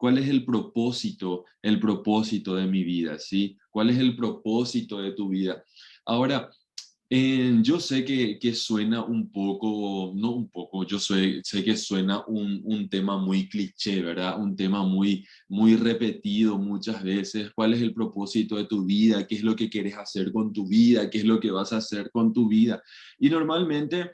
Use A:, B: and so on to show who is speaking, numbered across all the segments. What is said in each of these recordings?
A: ¿Cuál es el propósito de mi vida, ¿sí? ¿Cuál es el propósito de tu vida? Ahora, yo sé que suena un poco, no un poco, sé que suena un tema muy cliché, ¿verdad? Un tema muy repetido muchas veces. ¿Cuál es el propósito de tu vida? ¿Qué es lo que quieres hacer con tu vida? ¿Qué es lo que vas a hacer con tu vida? Y normalmente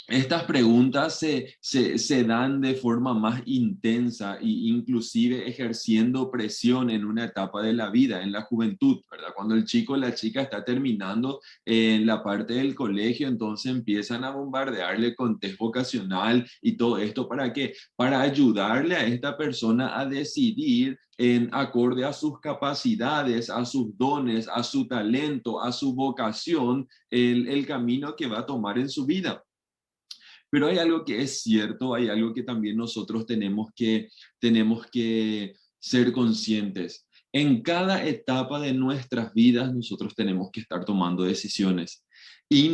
A: estas preguntas se dan de forma más intensa e inclusive ejerciendo presión en una etapa de la vida, en la juventud, ¿verdad? Cuando el chico o la chica está terminando en la parte del colegio, entonces empiezan a bombardearle con test vocacional y todo esto. ¿Para qué? Para ayudarle a esta persona a decidir en acorde a sus capacidades, a sus dones, a su talento, a su vocación, el camino que va a tomar en su vida. Pero hay algo que es cierto, hay algo que también nosotros tenemos que ser conscientes. En cada etapa de nuestras vidas nosotros tenemos que estar tomando decisiones y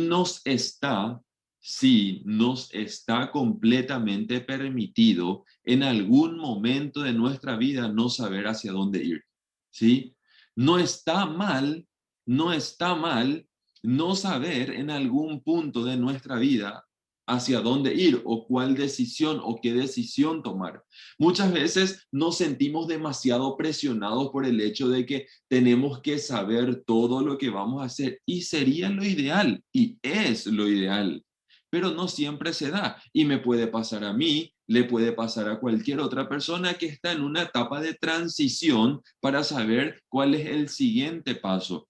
A: sí, nos está completamente permitido en algún momento de nuestra vida no saber hacia dónde ir, ¿sí? No está mal, no está mal no saber en algún punto de nuestra vida hacia dónde ir o cuál decisión o qué decisión tomar. Muchas veces nos sentimos demasiado presionados por el hecho de que tenemos que saber todo lo que vamos a hacer y sería lo ideal y es lo ideal, pero no siempre se da y me puede pasar a mí, le puede pasar a cualquier otra persona que está en una etapa de transición para saber cuál es el siguiente paso.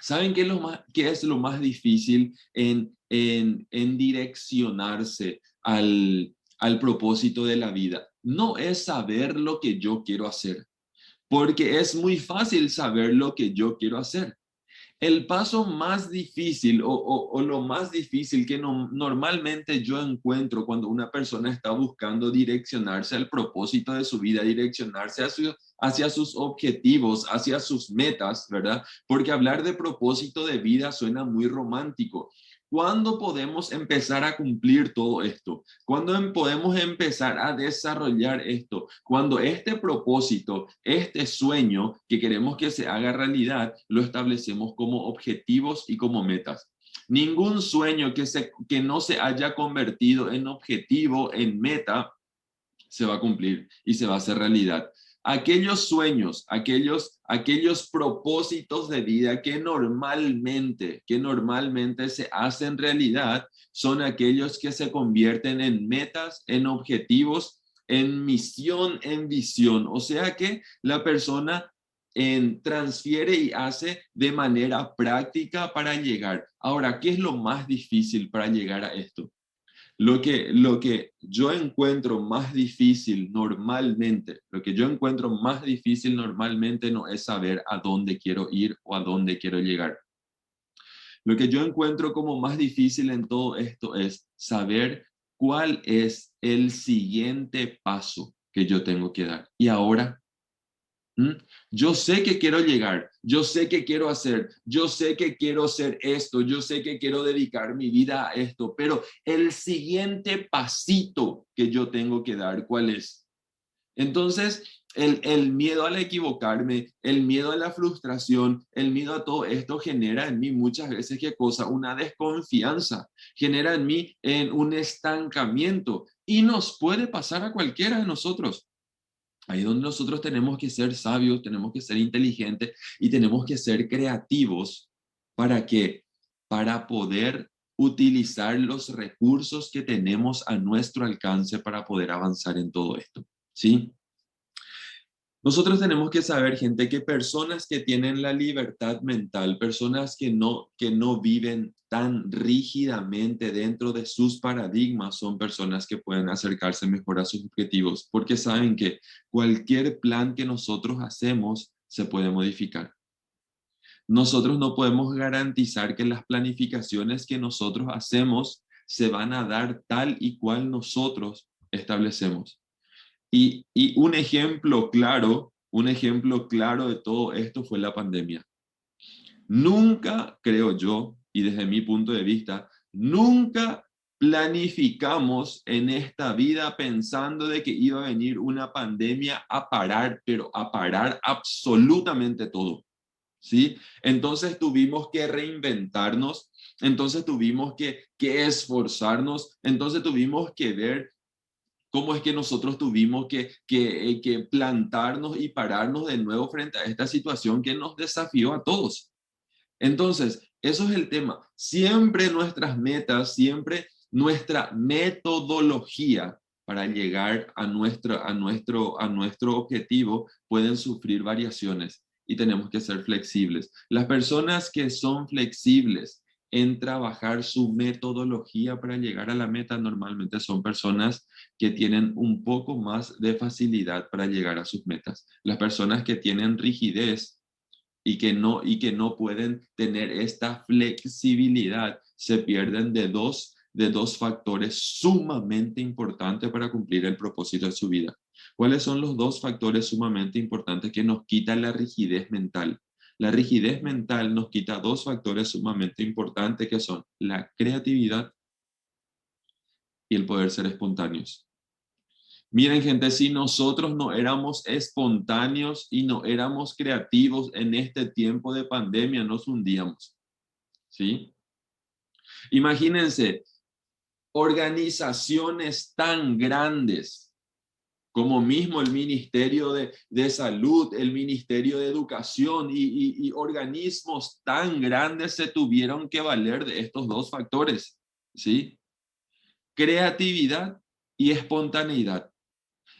A: ¿Saben qué es lo más difícil en direccionarse al propósito de la vida? No es saber lo que yo quiero hacer, porque es muy fácil saber lo que yo quiero hacer. El paso más difícil o lo más difícil que normalmente yo encuentro cuando una persona está buscando direccionarse al propósito de su vida, direccionarse hacia sus objetivos, hacia sus metas, ¿verdad? Porque hablar de propósito de vida suena muy romántico. ¿Cuándo podemos empezar a cumplir todo esto? ¿Cuándo podemos empezar a desarrollar esto? Cuando este propósito, este sueño que queremos que se haga realidad, lo establecemos como objetivos y como metas. Ningún sueño que no se haya convertido en objetivo, en meta, se va a cumplir y se va a hacer realidad. Aquellos sueños, aquellos propósitos de vida que normalmente se hacen realidad, son aquellos que se convierten en metas, en objetivos, en misión, en visión. O sea que la persona transfiere y hace de manera práctica para llegar. Ahora, ¿qué es lo más difícil para llegar a esto? Lo que yo encuentro más difícil normalmente, lo que yo encuentro más difícil normalmente no es saber a dónde quiero ir o a dónde quiero llegar. Lo que yo encuentro como más difícil en todo esto es saber cuál es el siguiente paso que yo tengo que dar. Y ahora, ¿Mm? Yo sé que quiero llegar, yo sé que quiero hacer, yo sé que quiero hacer esto, yo sé que quiero dedicar mi vida a esto, pero el siguiente pasito que yo tengo que dar, ¿cuál es? Entonces, el miedo al equivocarme, el miedo a la frustración, el miedo a todo esto genera en mí muchas veces, ¿qué cosa? Una desconfianza, genera en mí un estancamiento y nos puede pasar a cualquiera de nosotros. Ahí es donde nosotros tenemos que ser sabios, tenemos que ser inteligentes y tenemos que ser creativos. ¿Para qué? Para poder utilizar los recursos que tenemos a nuestro alcance para poder avanzar en todo esto. ¿Sí? Nosotros tenemos que saber, gente, que personas que tienen la libertad mental, personas que no viven tan rígidamente dentro de sus paradigmas, son personas que pueden acercarse mejor a sus objetivos, porque saben que cualquier plan que nosotros hacemos se puede modificar. Nosotros no podemos garantizar que las planificaciones que nosotros hacemos se van a dar tal y cual nosotros establecemos. Y un ejemplo claro de todo esto fue la pandemia. Nunca, creo yo, y desde mi punto de vista, nunca planificamos en esta vida pensando de que iba a venir una pandemia a parar, pero a parar absolutamente todo, ¿sí? Entonces tuvimos que reinventarnos, entonces tuvimos que esforzarnos, entonces tuvimos que ver cómo es que nosotros tuvimos que plantarnos y pararnos de nuevo frente a esta situación que nos desafió a todos. Entonces, eso es el tema. Siempre nuestras metas, siempre nuestra metodología para llegar a nuestro objetivo pueden sufrir variaciones y tenemos que ser flexibles. Las personas que son flexibles en trabajar su metodología para llegar a la meta normalmente son personas que tienen un poco más de facilidad para llegar a sus metas. Las personas que tienen rigidez y que no pueden tener esta flexibilidad, se pierden de dos factores sumamente importantes para cumplir el propósito de su vida. ¿Cuáles son los dos factores sumamente importantes que nos quitan la rigidez mental? La rigidez mental nos quita dos factores sumamente importantes que son la creatividad y el poder ser espontáneos. Miren, gente, si nosotros no éramos espontáneos y no éramos creativos en este tiempo de pandemia, nos hundíamos, ¿sí? Imagínense, organizaciones tan grandes como mismo el Ministerio de Salud, el Ministerio de Educación y organismos tan grandes se tuvieron que valer de estos dos factores, ¿sí? Creatividad y espontaneidad.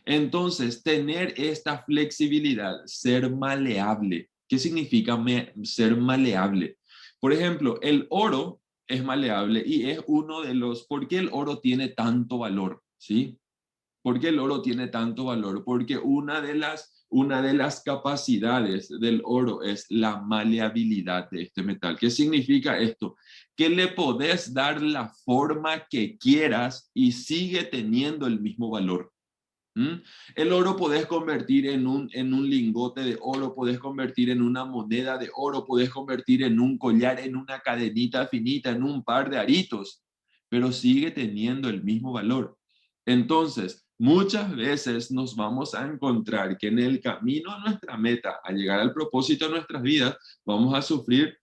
A: Entonces, tener esta flexibilidad, ser maleable. ¿Qué significa ser maleable? Por ejemplo, el oro es maleable y es uno de los... ¿Por qué el oro tiene tanto valor? ¿Sí? ¿Por qué el oro tiene tanto valor? Porque una de las capacidades del oro es la maleabilidad de este metal. ¿Qué significa esto? Que le podés dar la forma que quieras y sigue teniendo el mismo valor. ¿Mm? El oro podés convertir en un lingote de oro, podés convertir en una moneda de oro, podés convertir en un collar, en una cadenita finita, en un par de aritos, pero sigue teniendo el mismo valor. Entonces, muchas veces nos vamos a encontrar que en el camino a nuestra meta, a llegar al propósito de nuestras vidas, vamos a sufrir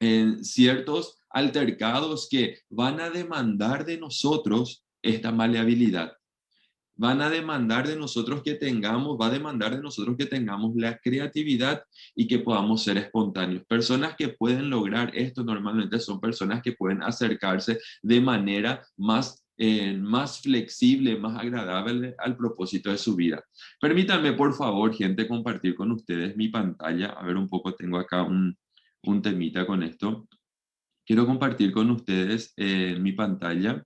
A: en ciertos altercados que van a demandar de nosotros esta maleabilidad. Va a demandar de nosotros que tengamos la creatividad y que podamos ser espontáneos. Personas que pueden lograr esto normalmente son personas que pueden acercarse de manera más flexible, más agradable al propósito de su vida. Permítanme, por favor, gente, compartir con ustedes mi pantalla. A ver, un poco tengo acá un temita con esto. Quiero compartir con ustedes mi pantalla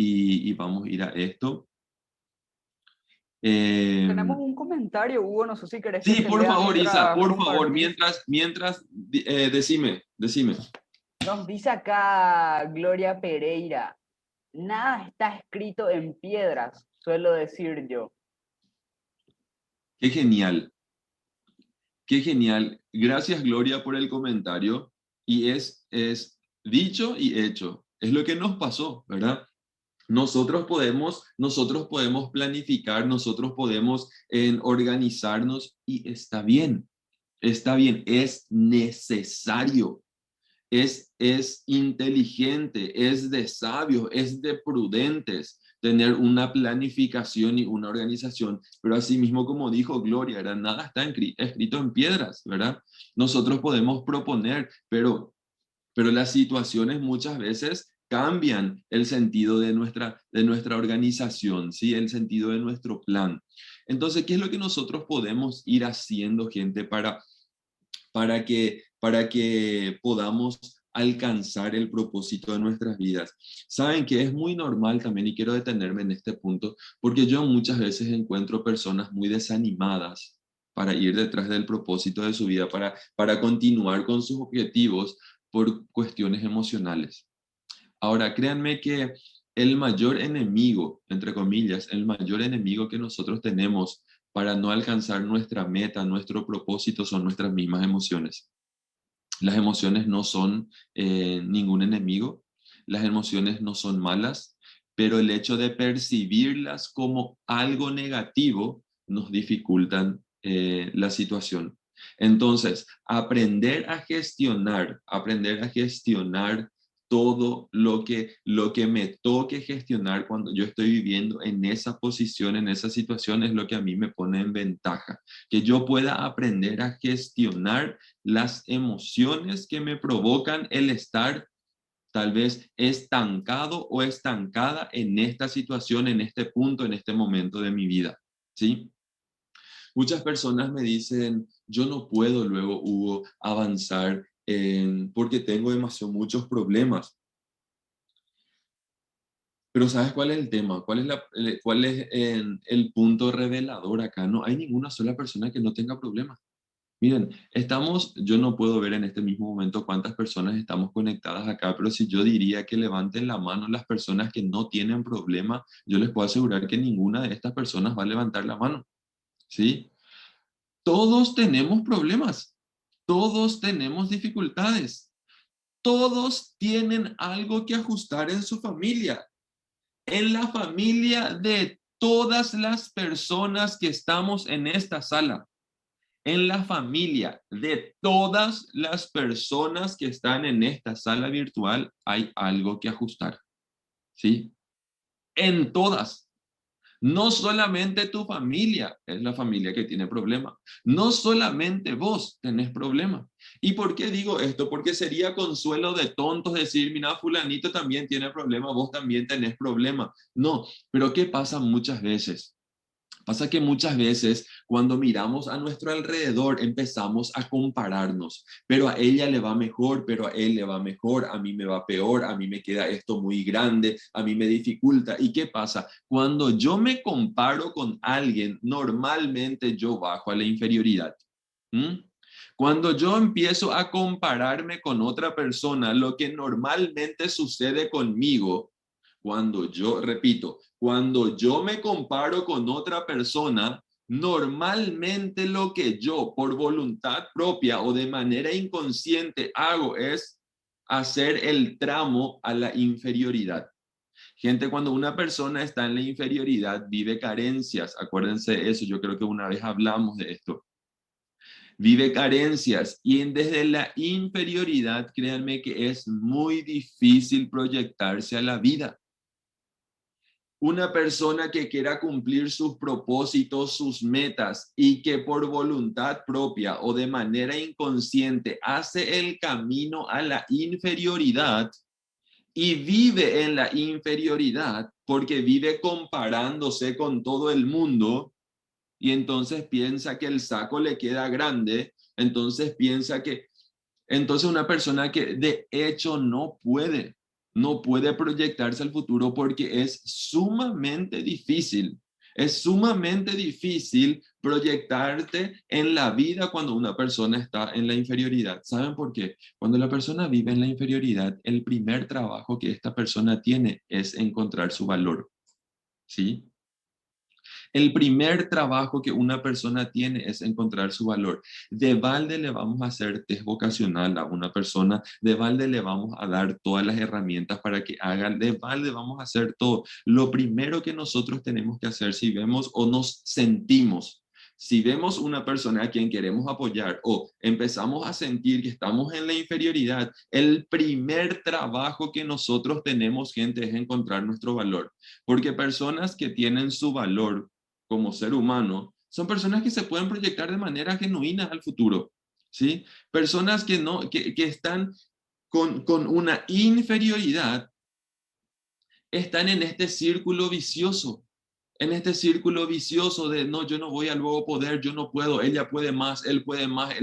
A: y vamos a ir a esto. Eh,
B: Tenemos un comentario, Hugo, no sé si querés que
A: sí,
B: te
A: por
B: lea
A: favor, Isa,
B: mientras
A: por favor,
B: compartís.
A: mientras, decime.
B: Nos dice acá Gloria Pereira, nada está escrito en piedras, suelo decir yo.
A: Qué genial, qué genial. Gracias, Gloria, por el comentario. Y es dicho y hecho. Es lo que nos pasó, ¿verdad? Nosotros podemos planificar, nosotros podemos organizarnos y está bien, es necesario. Es inteligente, es de sabios, es de prudentes tener una planificación y una organización, pero asimismo, como dijo Gloria, ¿verdad? Nada está escrito en piedras, ¿verdad? Nosotros podemos proponer, pero las situaciones muchas veces cambian el sentido de nuestra organización, ¿sí? El sentido de nuestro plan. Entonces, ¿qué es lo que nosotros podemos ir haciendo, gente, para que podamos alcanzar el propósito de nuestras vidas? Saben que es muy normal también, y quiero detenerme en este punto, porque yo muchas veces encuentro personas muy desanimadas para ir detrás del propósito de su vida, para continuar con sus objetivos por cuestiones emocionales. Ahora, créanme que el mayor enemigo, entre comillas, el mayor enemigo que nosotros tenemos para no alcanzar nuestra meta, nuestro propósito, son nuestras mismas emociones. Las emociones no son ningún enemigo. las emociones no son malas, pero el hecho de percibirlas como algo negativo nos dificultan la situación. Entonces, aprender a gestionar todo lo que me toque gestionar cuando yo estoy viviendo en esa posición, en esa situación, es lo que a mí me pone en ventaja. Que yo pueda aprender a gestionar las emociones que me provocan el estar tal vez estancado o estancada en esta situación, en este punto, en este momento de mi vida, ¿sí? Muchas personas me dicen, yo no puedo luego, Hugo, avanzar porque tengo muchos problemas. Pero ¿sabes cuál es el tema? ¿Cuál es el punto revelador acá? No hay ninguna sola persona que no tenga problemas. Miren, yo no puedo ver en este mismo momento cuántas personas estamos conectadas acá, pero si yo diría que levanten la mano las personas que no tienen problema, yo les puedo asegurar que ninguna de estas personas va a levantar la mano, ¿sí? Todos tenemos problemas, todos tenemos dificultades, todos tienen algo que ajustar en su familia, en la familia de todas las personas que estamos en esta sala. En la familia de todas las personas que están en esta sala virtual hay algo que ajustar, ¿sí? En todas. No solamente tu familia es la familia que tiene problema. No solamente vos tenés problema. ¿Y por qué digo esto? Porque sería consuelo de tontos decir, mira, fulanito también tiene problema, vos también tenés problema. No, pero ¿qué pasa muchas veces? Pasa que muchas veces cuando miramos a nuestro alrededor empezamos a compararnos, pero a ella le va mejor, pero a él le va mejor, a mí me va peor, a mí me queda esto muy grande, a mí me dificulta. ¿Y qué pasa? Cuando yo me comparo con alguien, normalmente yo bajo a la inferioridad. ¿Mm? Cuando yo empiezo a compararme con otra persona, lo que normalmente sucede conmigo, repito, cuando yo me comparo con otra persona, normalmente lo que yo por voluntad propia o de manera inconsciente hago es hacer el tramo a la inferioridad. Gente, cuando una persona está en la inferioridad, vive carencias. Acuérdense de eso, yo creo que una vez hablamos de esto. Vive carencias y desde la inferioridad, créanme que es muy difícil proyectarse a la vida. Una persona que quiera cumplir sus propósitos, sus metas y que por voluntad propia o de manera inconsciente hace el camino a la inferioridad y vive en la inferioridad porque vive comparándose con todo el mundo y entonces piensa que el saco le queda grande, entonces una persona que de hecho no puede proyectarse al futuro porque es sumamente difícil. Es sumamente difícil proyectarte en la vida cuando una persona está en la inferioridad. ¿Saben por qué? Cuando la persona vive en la inferioridad, el primer trabajo que esta persona tiene es encontrar su valor. ¿Sí? El primer trabajo que una persona tiene es encontrar su valor. De balde le vamos a hacer test vocacional a una persona, de balde le vamos a dar todas las herramientas para que hagan, de balde vamos a hacer todo. Lo primero que nosotros tenemos que hacer si vemos o nos sentimos, si vemos una persona a quien queremos apoyar o empezamos a sentir que estamos en la inferioridad, el primer trabajo que nosotros tenemos, gente, es encontrar nuestro valor. Porque personas que tienen su valor como ser humano, son personas que se pueden proyectar de manera genuina al futuro, ¿sí? Personas que, no, que están con una inferioridad, están en este círculo vicioso de no, yo no voy a luego poder, yo no puedo, ella puede más, él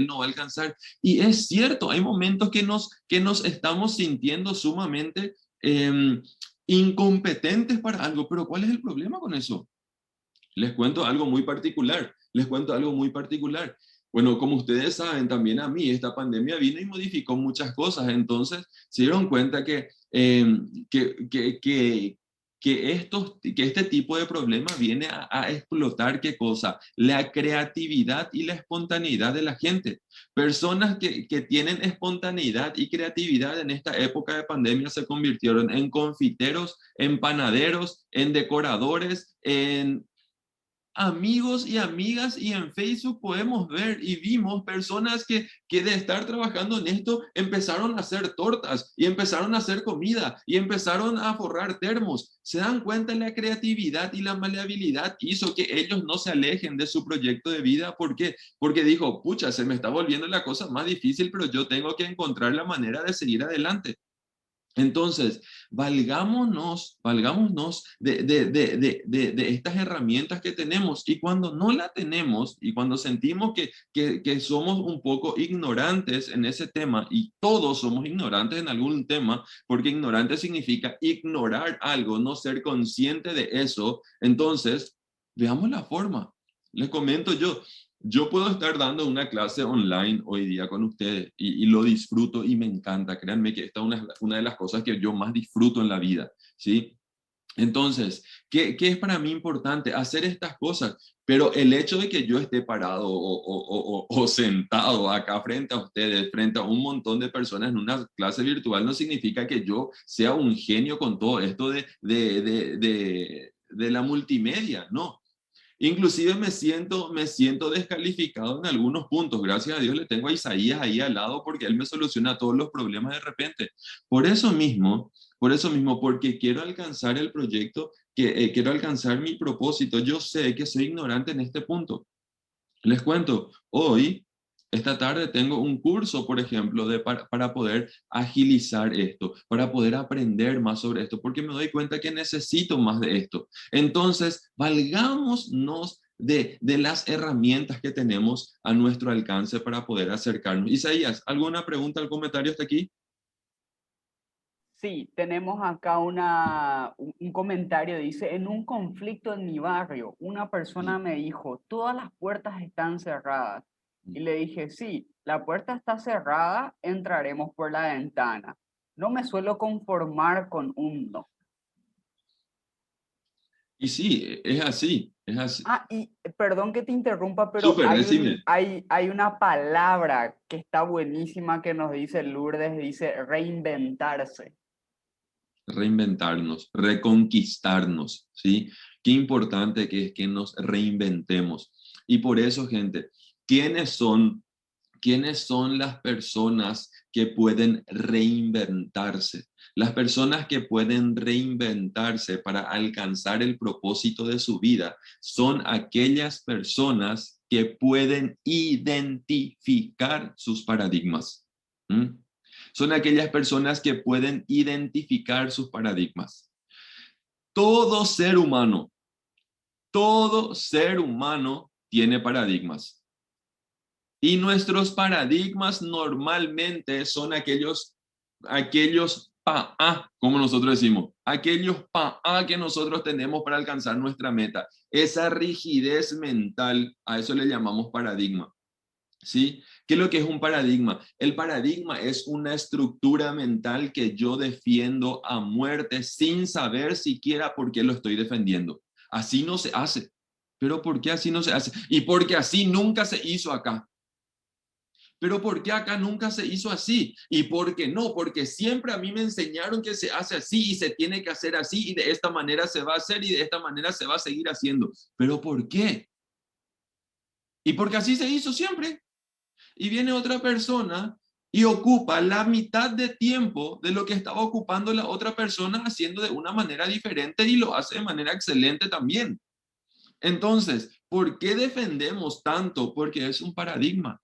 A: no va a alcanzar. Y es cierto, hay momentos que nos estamos sintiendo sumamente incompetentes para algo, pero ¿cuál es el problema con eso? Les cuento algo muy particular, les cuento algo muy particular. Bueno, como ustedes saben, también a mí esta pandemia vino y modificó muchas cosas, entonces se dieron cuenta que que este tipo de problema viene a explotar, ¿qué cosa? La creatividad y la espontaneidad de la gente. Personas que tienen espontaneidad y creatividad en esta época de pandemia se convirtieron en confiteros, en panaderos, en decoradores, en amigos y amigas, y en Facebook podemos ver y vimos personas que de estar trabajando en esto empezaron a hacer tortas y empezaron a hacer comida y empezaron a forrar termos. ¿Se dan cuenta? La creatividad y la maleabilidad hizo que ellos no se alejen de su proyecto de vida. ¿Por qué? Porque dijo, pucha, se me está volviendo la cosa más difícil, pero yo tengo que encontrar la manera de seguir adelante. Entonces, valgámonos de estas herramientas que tenemos, y cuando no la tenemos y cuando sentimos que somos un poco ignorantes en ese tema, y todos somos ignorantes en algún tema, porque ignorante significa ignorar algo, no ser consciente de eso, entonces veamos la forma. Les comento yo puedo estar dando una clase online hoy día con ustedes y lo disfruto y me encanta. Créanme que esta es una de las cosas que yo más disfruto en la vida, ¿sí? Entonces, ¿qué es para mí importante? Hacer estas cosas, pero el hecho de que yo esté parado o sentado acá frente a ustedes, frente a un montón de personas en una clase virtual, no significa que yo sea un genio con todo esto de la multimedia, no. Inclusive me siento descalificado en algunos puntos. Gracias a Dios le tengo a Isaías ahí al lado porque él me soluciona todos los problemas de repente. Por eso mismo, porque quiero alcanzar el proyecto, quiero alcanzar mi propósito. Yo sé que soy ignorante en este punto. Les cuento, hoy, esta tarde tengo un curso, por ejemplo, para poder agilizar esto, para poder aprender más sobre esto, porque me doy cuenta que necesito más de esto. Entonces, valgámonos de las herramientas que tenemos a nuestro alcance para poder acercarnos. Isaías, ¿alguna pregunta o comentario hasta aquí?
B: Sí, tenemos acá un comentario, dice, en un conflicto en mi barrio, una persona me dijo, todas las puertas están cerradas. Y le dije, sí, la puerta está cerrada, entraremos por la ventana. No me suelo conformar con un no.
A: Y sí, es así, es así.
B: Ah, y perdón que te interrumpa, pero
A: Súper, decime.
B: hay una palabra que está buenísima que nos dice Lourdes, dice reinventarse.
A: Reinventarnos, reconquistarnos, ¿sí? Qué importante que es que nos reinventemos. Y por eso, gente, ¿quiénes son, quiénes son las personas que pueden reinventarse? Las personas que pueden reinventarse para alcanzar el propósito de su vida son aquellas personas que pueden identificar sus paradigmas. ¿Mm? Son aquellas personas que pueden identificar sus paradigmas. Todo ser humano, todo ser humano tiene paradigmas. Y nuestros paradigmas normalmente son aquellos pa-a, como nosotros decimos, aquellos pa-a que nosotros tenemos para alcanzar nuestra meta. Esa rigidez mental, a eso le llamamos paradigma. ¿Sí? ¿Qué es lo que es un paradigma? El paradigma es una estructura mental que yo defiendo a muerte sin saber siquiera por qué lo estoy defendiendo. Así no se hace. ¿Pero por qué así no se hace? Y porque así nunca se hizo acá. ¿Pero por qué acá nunca se hizo así? ¿Y por qué no? Porque siempre a mí me enseñaron que se hace así y se tiene que hacer así y de esta manera se va a hacer y de esta manera se va a seguir haciendo. ¿Pero por qué? Y porque así se hizo siempre. Y viene otra persona y ocupa la mitad de tiempo de lo que estaba ocupando la otra persona haciendo de una manera diferente y lo hace de manera excelente también. Entonces, ¿por qué defendemos tanto? Porque es un paradigma.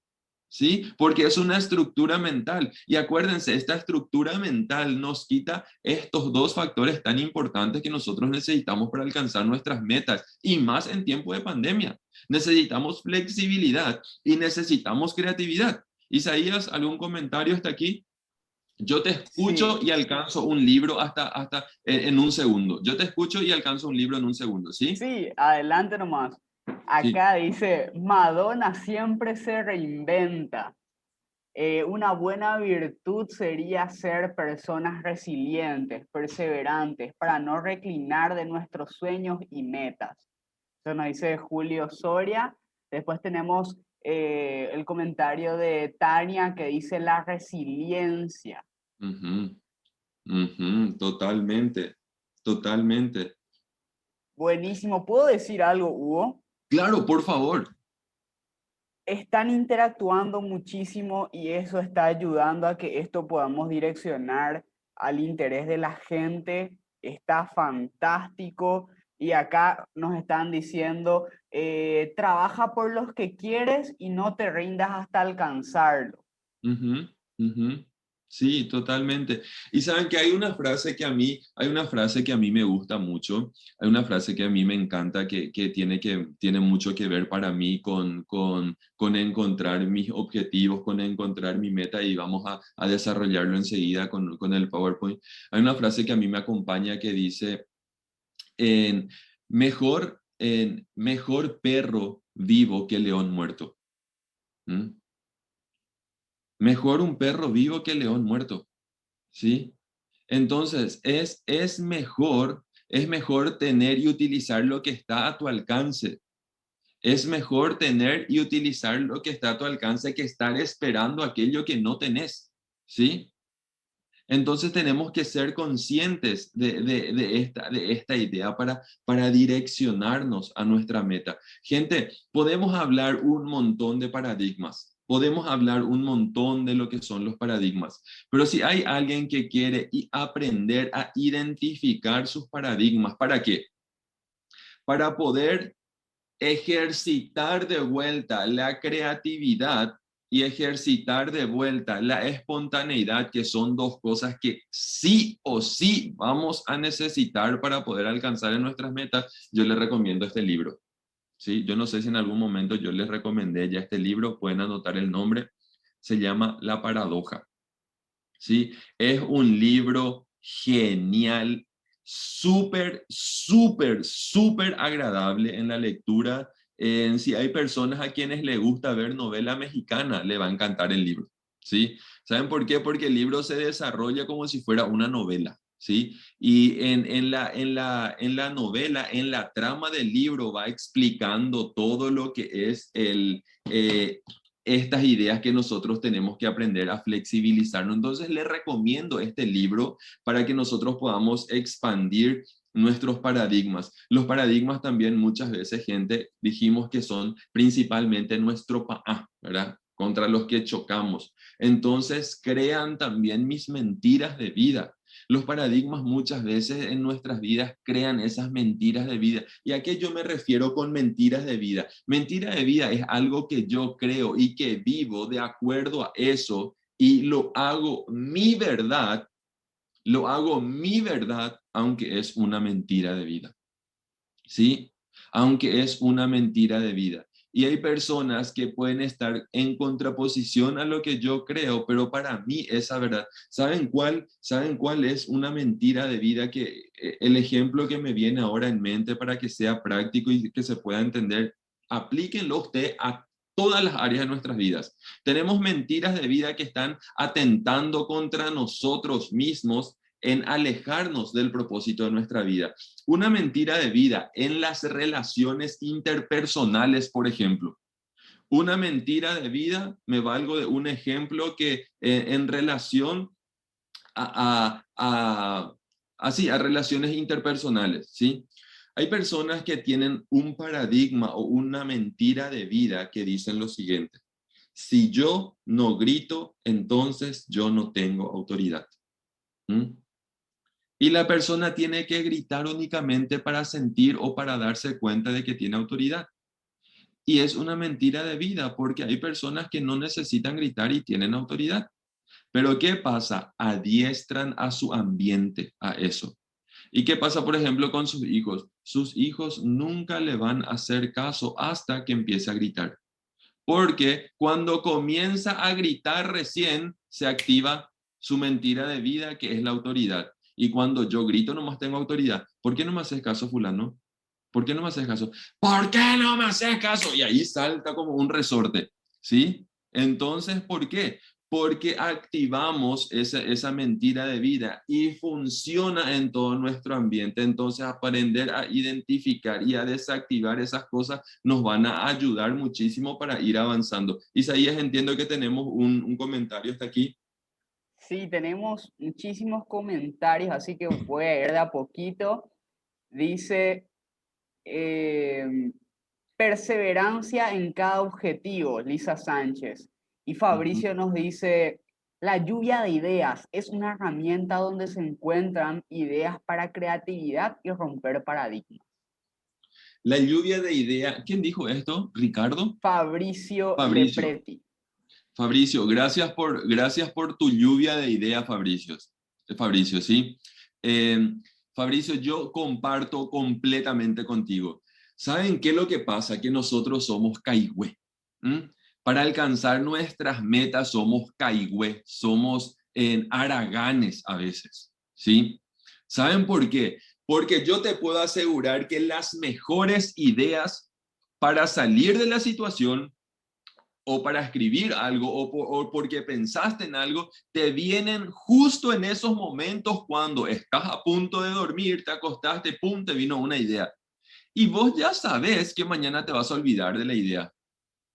A: ¿Sí? Porque es una estructura mental. Y acuérdense, esta estructura mental nos quita estos dos factores tan importantes que nosotros necesitamos para alcanzar nuestras metas, y más en tiempo de pandemia. Necesitamos flexibilidad y necesitamos creatividad. Isaías, ¿algún comentario hasta aquí? Yo te escucho
B: Sí,
A: y alcanzo un libro hasta en un segundo. Yo te escucho y alcanzo un libro en un segundo, ¿sí?
B: sí, adelante nomás.
A: Sí.
B: Acá dice, Madonna siempre se reinventa. Una buena virtud sería ser personas resilientes, perseverantes, para no reclinar de nuestros sueños y metas. Eso nos dice Julio Soria. Después tenemos el comentario de Tania que dice la resiliencia.
A: Ujú, ujú, totalmente, totalmente.
B: Buenísimo. ¿Puedo decir algo, Hugo?
A: Claro, por favor.
B: Están interactuando muchísimo y eso está ayudando a que esto podamos direccionar al interés de la gente. Está fantástico. Y acá nos están diciendo, trabaja por los que quieres y no te rindas hasta alcanzarlo.
A: Ujú, ujú. Sí, totalmente. Y saben que hay una frase que a mí me gusta mucho, hay una frase que a mí me encanta, que tiene mucho que ver para mí con encontrar mis objetivos, con encontrar mi meta y vamos a desarrollarlo enseguida con el PowerPoint. Hay una frase que a mí me acompaña que dice, en mejor perro vivo que león muerto. ¿Mm? Mejor un perro vivo que león muerto, ¿sí? Entonces, es mejor tener y utilizar lo que está a tu alcance. Es mejor tener y utilizar lo que está a tu alcance que estar esperando aquello que no tenés, ¿sí? Entonces tenemos que ser conscientes de esta idea para direccionarnos a nuestra meta. Gente, podemos hablar un montón de paradigmas, podemos hablar un montón de lo que son los paradigmas, pero si hay alguien que quiere aprender a identificar sus paradigmas, ¿para qué? Para poder ejercitar de vuelta la creatividad y ejercitar de vuelta la espontaneidad, que son dos cosas que sí o sí vamos a necesitar para poder alcanzar en nuestras metas, yo les recomiendo este libro. ¿Sí? Yo no sé si en algún momento yo les recomendé ya este libro, pueden anotar el nombre, se llama La Paradoja. ¿Sí? Es un libro genial, súper, súper, súper agradable en la lectura. Si hay personas a quienes le gusta ver novela mexicana, le va a encantar el libro, ¿sí? ¿Saben por qué? Porque el libro se desarrolla como si fuera una novela, ¿sí? Y en la novela, en la trama del libro, va explicando todo lo que es estas ideas que nosotros tenemos que aprender a flexibilizarnos. Entonces, les recomiendo este libro para que nosotros podamos expandir nuestros paradigmas. Los paradigmas también muchas veces, gente, dijimos que son principalmente nuestro ¿verdad? Contra los que chocamos. Entonces, crean también mis mentiras de vida. Los paradigmas muchas veces en nuestras vidas crean esas mentiras de vida. ¿Y a qué yo me refiero con mentiras de vida? Mentira de vida es algo que yo creo y que vivo de acuerdo a eso y lo hago mi verdad, aunque es una mentira de vida. ¿Sí? Aunque es una mentira de vida. Y hay personas que pueden estar en contraposición a lo que yo creo, pero para mí esa verdad. ¿Saben cuál es una mentira de vida? Que el ejemplo que me viene ahora en mente para que sea práctico y que se pueda entender, aplíquenlo usted a todas las áreas de nuestras vidas. Tenemos mentiras de vida que están atentando contra nosotros mismos en alejarnos del propósito de nuestra vida. Una mentira de vida en las relaciones interpersonales, por ejemplo. Una mentira de vida, me valgo de un ejemplo que en relación a relaciones interpersonales, ¿sí? Hay personas que tienen un paradigma o una mentira de vida que dicen lo siguiente: si yo no grito, entonces yo no tengo autoridad. ¿Mm? Y la persona tiene que gritar únicamente para sentir o para darse cuenta de que tiene autoridad. Y es una mentira de vida porque hay personas que no necesitan gritar y tienen autoridad. Pero ¿qué pasa? Adiestran a su ambiente a eso. ¿Y qué pasa, por ejemplo, con sus hijos? Sus hijos nunca le van a hacer caso hasta que empiece a gritar. Porque cuando comienza a gritar recién se activa su mentira de vida, que es la autoridad. Y cuando yo grito nomás tengo autoridad. ¿Por qué no me haces caso, fulano? ¿Por qué no me haces caso? ¿Por qué no me haces caso? Y ahí salta como un resorte, ¿sí? Entonces, ¿por qué? porque activamos esa mentira de vida y funciona en todo nuestro ambiente. Entonces, aprender a identificar y a desactivar esas cosas nos van a ayudar muchísimo para ir avanzando. Isaías, entiendo que tenemos un comentario hasta aquí.
B: Sí, tenemos muchísimos comentarios, así que voy a ir de a poquito. Dice, perseverancia en cada objetivo, Lisa Sánchez. Y
A: Ujú.
B: Fabricio nos dice, la lluvia de ideas es una herramienta donde se encuentran ideas para creatividad y romper paradigmas.
A: La lluvia de ideas. ¿Quién dijo esto? ¿Ricardo?
B: Fabricio
A: Fabricio.
B: Lepreti.
A: Fabricio, gracias por tu lluvia de ideas, Fabricio. Fabricio, ¿sí? Eh, Fabricio, yo comparto completamente contigo. ¿Saben qué es lo que pasa? Que nosotros somos caigüe. ¿M? Para alcanzar nuestras metas somos caigüe, somos haraganes a veces, ¿sí? ¿Saben por qué? Porque yo te puedo asegurar que las mejores ideas para salir de la situación o para escribir algo o porque pensaste en algo, te vienen justo en esos momentos cuando estás a punto de dormir, te acostaste, pum, te vino una idea. Y vos ya sabes que mañana te vas a olvidar de la idea.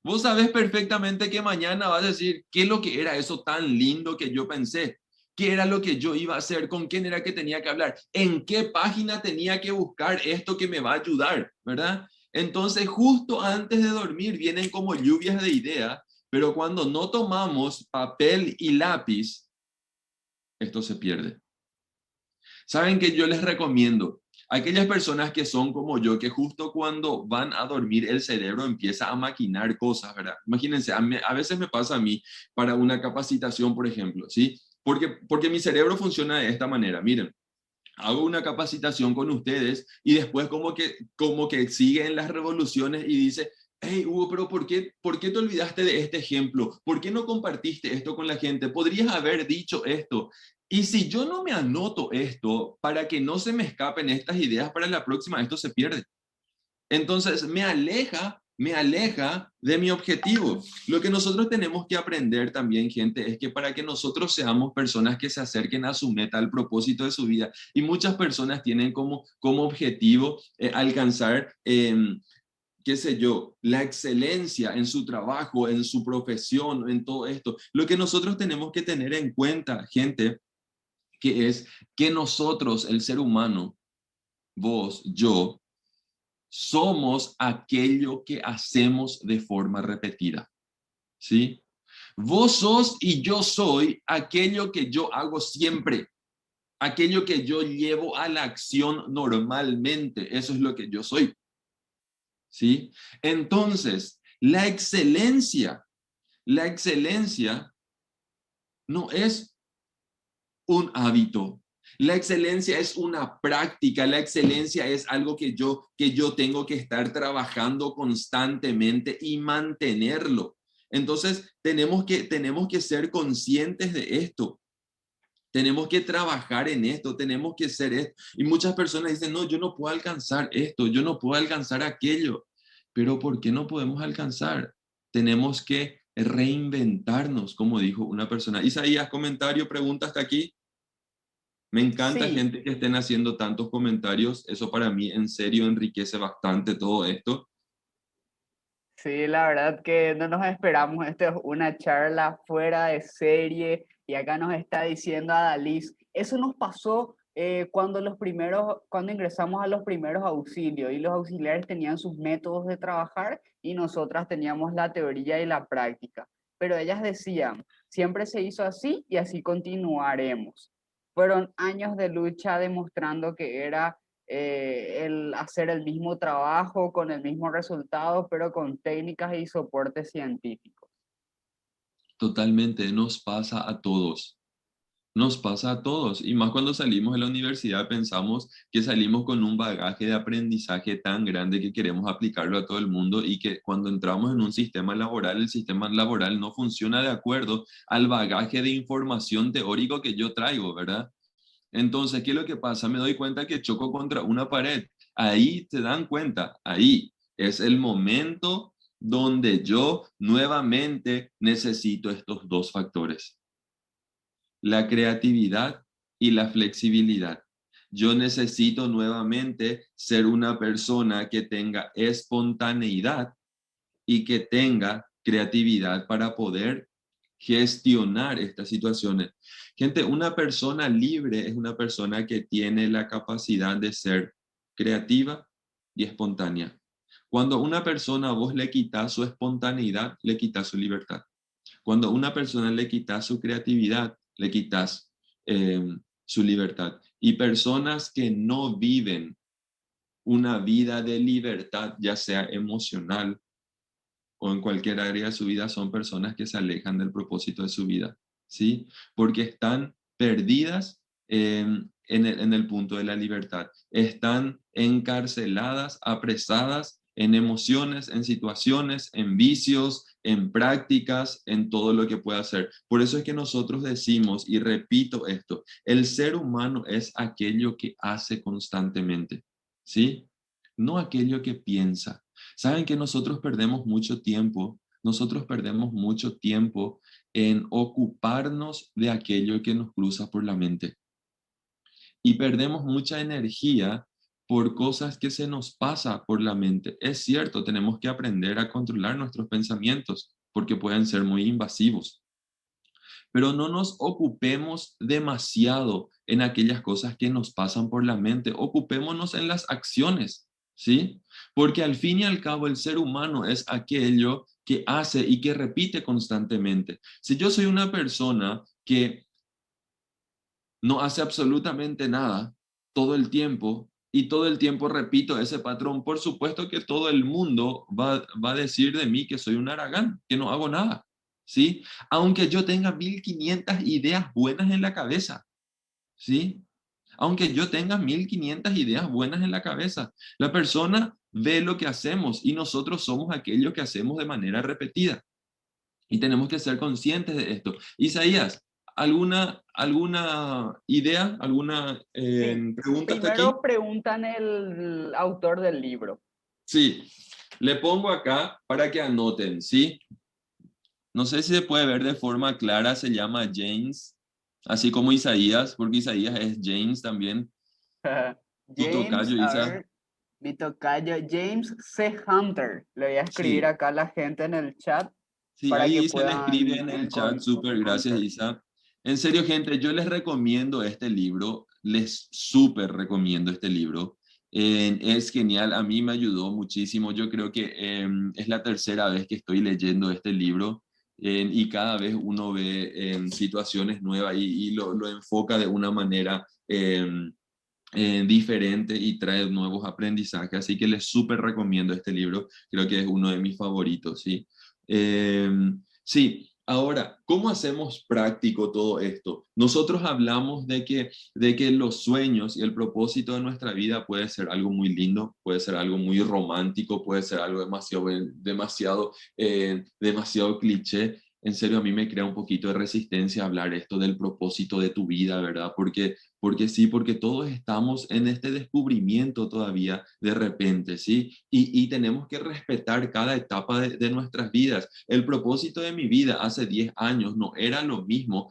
A: Vos sabes perfectamente que mañana vas a decir, ¿qué es lo que era eso tan lindo que yo pensé? ¿Qué era lo que yo iba a hacer? ¿Con quién era que tenía que hablar? ¿En qué página tenía que buscar esto que me va a ayudar? ¿Verdad? Entonces, justo antes de dormir vienen como lluvias de ideas, pero cuando no tomamos papel y lápiz, esto se pierde. ¿Saben que yo les recomiendo? Aquellas personas que son como yo, que justo cuando van a dormir el cerebro empieza a maquinar cosas, ¿verdad? Imagínense, a veces me pasa a mí para una capacitación, por ejemplo, ¿sí? Porque mi cerebro funciona de esta manera. Miren, hago una capacitación con ustedes y después como que siguen las revoluciones y dice, hey, Hugo, pero ¿por qué te olvidaste de este ejemplo? ¿Por qué no compartiste esto con la gente? Podrías haber dicho esto. Y si yo no me anoto esto para que no se me escapen estas ideas para la próxima, esto se pierde. Entonces me aleja de mi objetivo. Lo que nosotros tenemos que aprender también, gente, es que para que nosotros seamos personas que se acerquen a su meta, al propósito de su vida, y muchas personas tienen como objetivo alcanzar, qué sé yo, la excelencia en su trabajo, en su profesión, en todo esto. Lo que nosotros tenemos que tener en cuenta, gente, que es que nosotros, el ser humano, vos, yo, somos aquello que hacemos de forma repetida, ¿sí? Vos sos y yo soy aquello que yo hago siempre, aquello que yo llevo a la acción normalmente, eso es lo que yo soy, ¿sí? Entonces, la excelencia no es un hábito. La excelencia es una práctica, la excelencia es algo que yo tengo que estar trabajando constantemente y mantenerlo. Entonces, tenemos que ser conscientes de esto. Tenemos que trabajar en esto, tenemos que ser esto. Y muchas personas dicen, no, yo no puedo alcanzar esto, yo no puedo alcanzar aquello. Pero ¿por qué no podemos alcanzar? Tenemos que reinventarnos, como dijo una persona. Isaías, comentario, pregunta hasta aquí. Me encanta
B: Sí,
A: gente que estén haciendo tantos comentarios. Eso para mí en serio enriquece bastante todo esto.
B: sí, la verdad que no nos esperamos. Esto es una charla fuera de serie y acá nos está diciendo Adalys. Eso nos pasó cuando ingresamos a los primeros auxilios y los auxiliares tenían sus métodos de trabajar y nosotras teníamos la teoría y la práctica. Pero ellas decían, siempre se hizo así y así continuaremos. Fueron años de lucha demostrando que era el hacer el mismo trabajo con el mismo resultado, pero con técnicas y soporte científico.
A: Totalmente, nos pasa a todos. Nos pasa a todos. Y más cuando salimos de la universidad pensamos que salimos con un bagaje de aprendizaje tan grande que queremos aplicarlo a todo el mundo y que cuando entramos en un sistema laboral, el sistema laboral no funciona de acuerdo al bagaje de información teórico que yo traigo, ¿verdad? Entonces, ¿qué es lo que pasa? Me doy cuenta que choco contra una pared. Ahí se dan cuenta, ahí es el momento donde yo nuevamente necesito estos dos factores: la creatividad y la flexibilidad. Yo necesito nuevamente ser una persona que tenga espontaneidad y que tenga creatividad para poder gestionar estas situaciones. Gente, una persona libre es una persona que tiene la capacidad de ser creativa y espontánea. Cuando a una persona vos le quitas su espontaneidad, le quitas su libertad. Cuando a una persona le quitas su creatividad, le quitas eh, su libertad. Y personas que no viven una vida de libertad, ya sea emocional o en cualquier área de su vida, son personas que se alejan del propósito de su vida, ¿sí? Porque están perdidas en el punto de la libertad. Están encarceladas, apresadas en emociones, en situaciones, en vicios, en prácticas, en todo lo que pueda hacer. Por eso es que nosotros decimos, y repito esto, el ser humano es aquello que hace constantemente, ¿sí? No aquello que piensa. Saben que nosotros perdemos mucho tiempo en ocuparnos de aquello que nos cruza por la mente y perdemos mucha energía por cosas que se nos pasa por la mente. Es cierto, tenemos que aprender a controlar nuestros pensamientos porque pueden ser muy invasivos, pero no nos ocupemos demasiado en aquellas cosas que nos pasan por la mente, ocupémonos en las acciones, ¿sí? Porque al fin y al cabo el ser humano es aquello que hace y que repite constantemente. Si yo soy una persona que no hace absolutamente nada todo el tiempo y todo el tiempo repito ese patrón, por supuesto que todo el mundo va a decir de mí que soy un haragán, que no hago nada, ¿sí? Aunque yo tenga 1500 ideas buenas en la cabeza, ¿sí? Aunque yo tenga 1500 ideas buenas en la cabeza, la persona ve lo que hacemos y nosotros somos aquello que hacemos de manera repetida. Y tenemos que ser conscientes de esto. Isaías, ¿alguna idea, alguna
B: Sí,
A: pregunta hasta aquí?
B: primero preguntan el autor del libro.
A: Sí, le pongo acá para que anoten, ¿sí? No sé si se puede ver de forma clara, se llama James, así como Isaías, porque Isaías es James también, tu
B: James,
A: tocayo,
B: a
A: Isa.
B: ver, mi tocayo, James C. Hunter. Le voy a escribir
A: Sí,
B: acá a la gente en el chat
A: sí,
B: para que
A: ahí se le escribe
B: puedan
A: en el chat, súper, gracias,
B: encontrar.
A: Isa. En serio, gente, yo les recomiendo este libro, les súper recomiendo este libro. Es genial, a mí me ayudó muchísimo. Yo creo que es la tercera vez que estoy leyendo este libro y cada vez uno ve situaciones nuevas y lo enfoca de una manera diferente y trae nuevos aprendizajes. Así que les súper recomiendo este libro, creo que es uno de mis favoritos, ¿sí? Eh, sí, ahora, ¿cómo hacemos práctico todo esto? Nosotros hablamos de que los sueños y el propósito de nuestra vida puede ser algo muy lindo, puede ser algo muy romántico, puede ser algo demasiado cliché. En serio, a mí me crea un poquito de resistencia hablar esto del propósito de tu vida, ¿verdad? Porque sí, porque todos estamos en este descubrimiento todavía de repente, ¿sí? Y tenemos que respetar cada etapa de nuestras vidas. El propósito de mi vida hace 10 años no era lo mismo,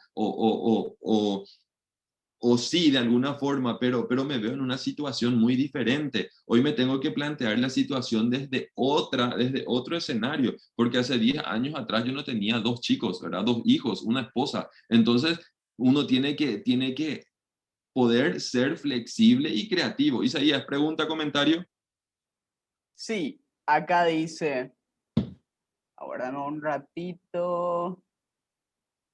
A: o sí, de alguna forma, pero me veo en una situación muy diferente. Hoy me tengo que plantear la situación desde otro escenario, porque hace 10 años atrás yo no tenía dos chicos, ¿verdad? Dos hijos, una esposa. Entonces, uno tiene que poder ser flexible y creativo. Isaías, pregunta, comentario.
B: Sí, acá dice, ahora no un ratito.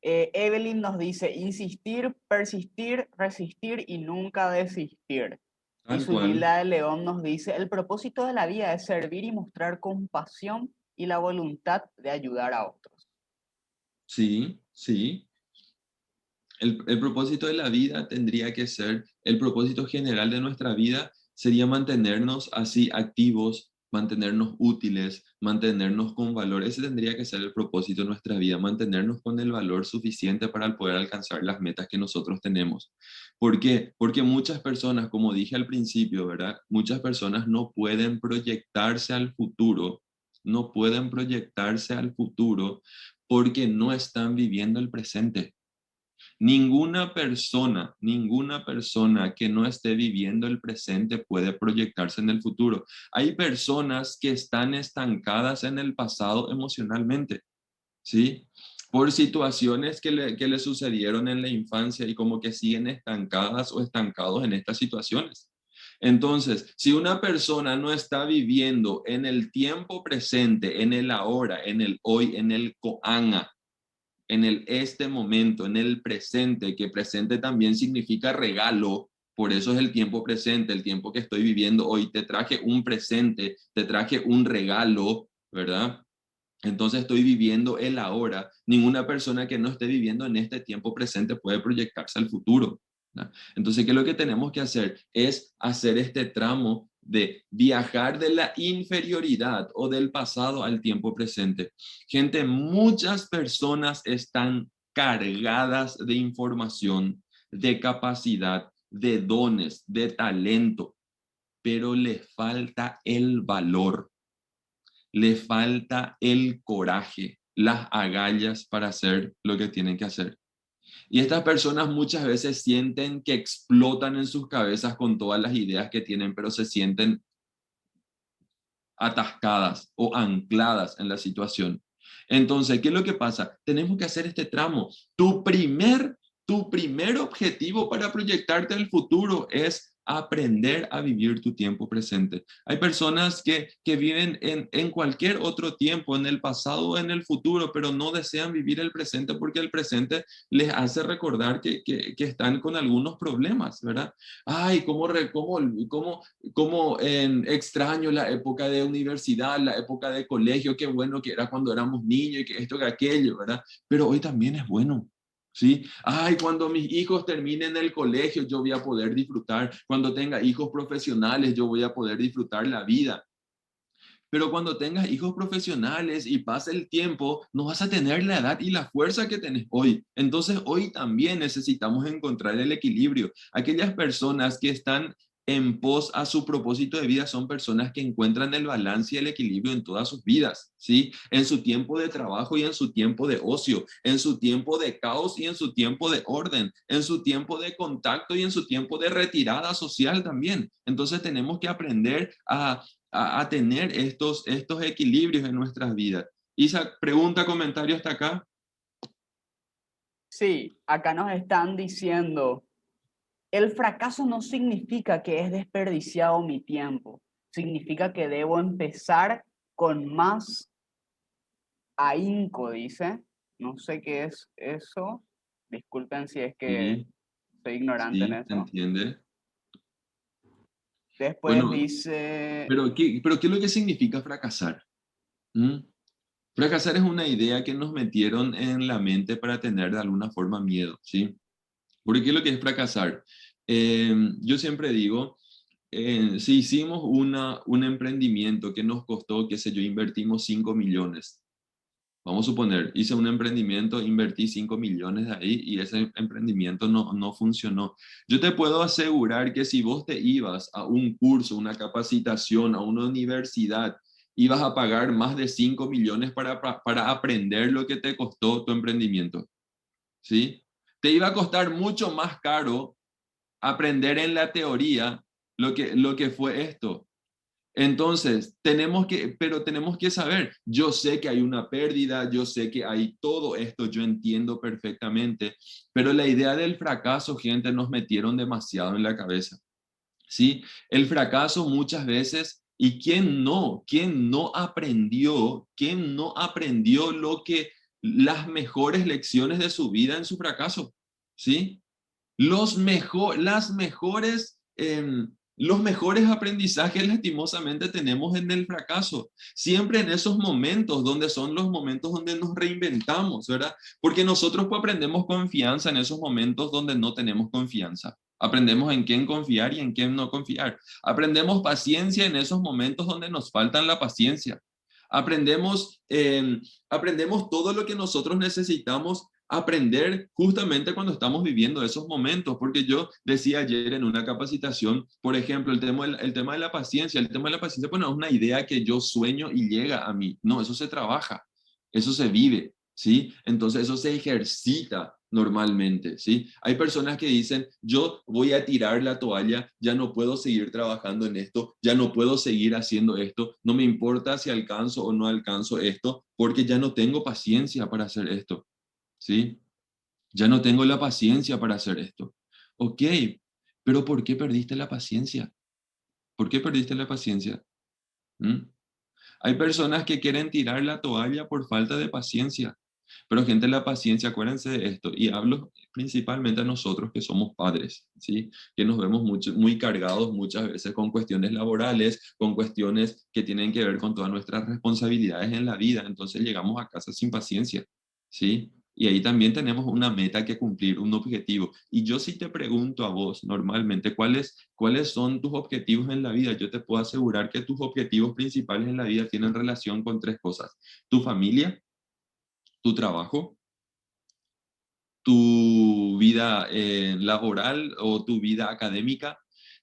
B: Evelyn nos dice, insistir, persistir, resistir y nunca desistir. Y
A: Tal cual.
B: Zulila de León nos dice, el propósito de la vida es servir y mostrar compasión y la voluntad de ayudar a otros.
A: Sí, sí. El propósito de la vida tendría que ser, el propósito general de nuestra vida sería mantenernos así activos, mantenernos útiles, mantenernos con valor. Ese tendría que ser el propósito de nuestra vida, mantenernos con el valor suficiente para poder alcanzar las metas que nosotros tenemos. ¿Por qué? Porque muchas personas, como dije al principio, ¿verdad? Muchas personas no pueden proyectarse al futuro no pueden proyectarse al futuro porque no están viviendo el presente. Ninguna persona que no esté viviendo el presente puede proyectarse en el futuro. Hay personas que están estancadas en el pasado emocionalmente, ¿sí? Por situaciones que le sucedieron en la infancia y como que siguen estancadas o estancados en estas situaciones. Entonces, si una persona no está viviendo en el tiempo presente, en el ahora, en el hoy, en el koana, en el este momento, en el presente, que presente también significa regalo, por eso es el tiempo presente, el tiempo que estoy viviendo hoy. Te traje un presente, te traje un regalo, ¿verdad? Entonces estoy viviendo el ahora. Ninguna persona que no esté viviendo en este tiempo presente puede proyectarse al futuro, ¿no? Entonces, ¿qué es lo que tenemos que hacer? Es hacer este tramo de viajar de la inferioridad o del pasado al tiempo presente. Gente, muchas personas están cargadas de información, de capacidad, de dones, de talento, pero les falta el valor, le falta el coraje, las agallas para hacer lo que tienen que hacer. Y estas personas muchas veces sienten que explotan en sus cabezas con todas las ideas que tienen, pero se sienten atascadas o ancladas en la situación. Entonces, ¿qué es lo que pasa? Tenemos que hacer este tramo. Tu primer objetivo para proyectarte al futuro es aprender a vivir tu tiempo presente. Hay personas que viven en cualquier otro tiempo, en el pasado o en el futuro, pero no desean vivir el presente porque el presente les hace recordar que están con algunos problemas, ¿verdad? Ay, cómo extraño la época de universidad, la época de colegio, qué bueno que era cuando éramos niños y que esto, que aquello, ¿verdad? Pero hoy también es bueno. ¿Sí? Ay, cuando mis hijos terminen el colegio, yo voy a poder disfrutar. Cuando tenga hijos profesionales, yo voy a poder disfrutar la vida. Pero cuando tengas hijos profesionales y pase el tiempo, no vas a tener la edad y la fuerza que tenés hoy. Entonces, hoy también necesitamos encontrar el equilibrio. Aquellas personas que están en pos a su propósito de vida son personas que encuentran el balance y el equilibrio en todas sus vidas, ¿sí? En su tiempo de trabajo y en su tiempo de ocio, en su tiempo de caos y en su tiempo de orden, en su tiempo de contacto y en su tiempo de retirada social también. Entonces tenemos que aprender a tener estos equilibrios en nuestras vidas. Isa, pregunta, comentario hasta acá.
B: Sí, acá nos están diciendo, el fracaso no significa que es desperdiciado mi tiempo, significa que debo empezar con más ahínco, dice. No sé qué es eso. Disculpen si es que
A: Sí,
B: soy ignorante en
A: sí, se
B: eso.
A: entiende.
B: Después
A: Bueno,
B: dice,
A: pero ¿qué es lo que significa fracasar? ¿Mm? Fracasar es una idea que nos metieron en la mente para tener de alguna forma miedo, ¿sí? Porque ¿qué es lo que es fracasar? Yo siempre digo, si hicimos un emprendimiento que nos costó, qué sé yo, invertimos 5 millones. Vamos a suponer, hice un emprendimiento, invertí 5 millones de ahí y ese emprendimiento no funcionó. Yo te puedo asegurar que si vos te ibas a un curso, una capacitación, a una universidad, ibas a pagar más de 5 millones para aprender lo que te costó tu emprendimiento, ¿sí? Te iba a costar mucho más caro aprender en la teoría lo que fue esto. Entonces, pero tenemos que saber, yo sé que hay una pérdida, yo sé que hay todo esto, yo entiendo perfectamente, pero la idea del fracaso, gente, nos metieron demasiado en la cabeza, ¿sí? El fracaso muchas veces, ¿y quién no aprendió las mejores lecciones de su vida en su fracaso? ¿Sí? Los mejores aprendizajes lastimosamente tenemos en el fracaso, siempre en esos momentos donde son los momentos donde nos reinventamos, ¿verdad? Porque nosotros pues aprendemos confianza en esos momentos donde no tenemos confianza. Aprendemos en quién confiar y en quién no confiar. Aprendemos paciencia en esos momentos donde nos faltan la paciencia. Aprendemos, aprendemos todo lo que nosotros necesitamos aprender justamente cuando estamos viviendo esos momentos, porque yo decía ayer en una capacitación, por ejemplo, el tema de la paciencia, pues no es una idea que yo sueño y llega a mí, no, eso se trabaja, eso se vive, ¿sí? Entonces eso se ejercita normalmente, ¿sí? Hay personas que dicen, yo voy a tirar la toalla, ya no puedo seguir trabajando en esto, ya no puedo seguir haciendo esto, no me importa si alcanzo o no alcanzo esto, porque ya no tengo paciencia para hacer esto, ¿sí? Ya no tengo la paciencia para hacer esto. Ok, pero ¿por qué perdiste la paciencia? ¿Por qué perdiste la paciencia? ¿Mm? Hay personas que quieren tirar la toalla por falta de paciencia. Pero gente, la paciencia, acuérdense de esto, y hablo principalmente a nosotros que somos padres, ¿sí? Que nos vemos muy cargados muchas veces con cuestiones laborales, con cuestiones que tienen que ver con todas nuestras responsabilidades en la vida, entonces llegamos a casa sin paciencia, ¿sí? Y ahí también tenemos una meta que cumplir, un objetivo. Y yo sí te pregunto a vos normalmente, ¿cuáles son tus objetivos en la vida? Yo te puedo asegurar que tus objetivos principales en la vida tienen relación con tres cosas: tu familia, tu trabajo, tu vida laboral o tu vida académica,